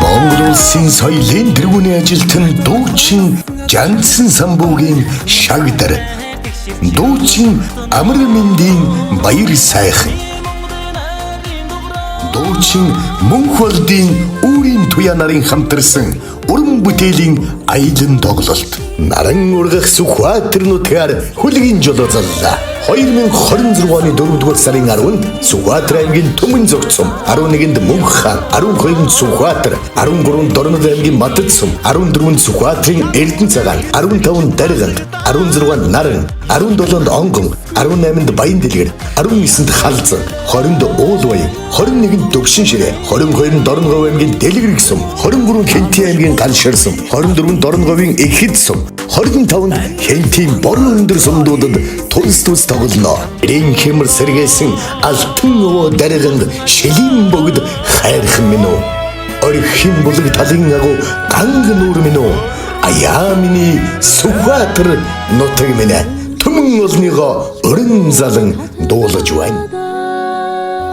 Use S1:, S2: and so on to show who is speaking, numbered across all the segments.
S1: Монгол улсын соёлын тэргүүний ажилтан дуучин Жансан самбуугийн шагдар дуучин Амар мэндийн баяр сайхан дуучин Мөнх болдын үүрийн туяа нарын хамтарсан уран бүтээлийн аялан тоглолт наран ургах Сүхбаатар нутгаар хүлгийн жолоозоллоо 2026 оны 4-р сарын 10-нд Сүхбаатар аймгийн Түмэн зогцом 11-нд Мөнх хаан 12-нд Сүхбаатар 13-нд Дорнод аймгийн Матад сум 14-нд Сүхбаатарын Эрдэнэ цагаан 15-нд Дарганд 16-нд Наран 17-нд Онгон 18-нд Баян дэлгэр 19-нд Халзан 20-нд Уулбаян 21-нд Дөгшин ширээ 22-нд Дорногов аймгийн Дэлгэрэг сум 23-нд Хэнтийн аймгийн Галшир сум 24-нд Дорноговын Ихэд сум 25-нд Хэнтийн Борон өндөр сумдуудад тулс тус тоглоно. Ирэн хэмэр сэргээсэн алтан өвөө Дарганд шилийн богд хайрхан минь үү. Орхин булаг талын агуу ганг нүүр минь үү. Аяа миний Сүхбаатар нутаг минь Түмэн олныгоо өрн залан дуулаж байна.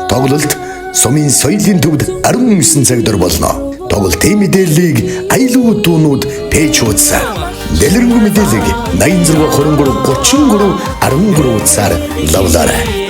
S1: Тоглолт сумын соёлын төвд 19 цагт болно. Тоглолтын мэдээллийг аюулгүй дуунууд пэйж хуудасаар дэлгэрэнгүй мэдээллийг 86 23 33 13 утсаар лавлаарай.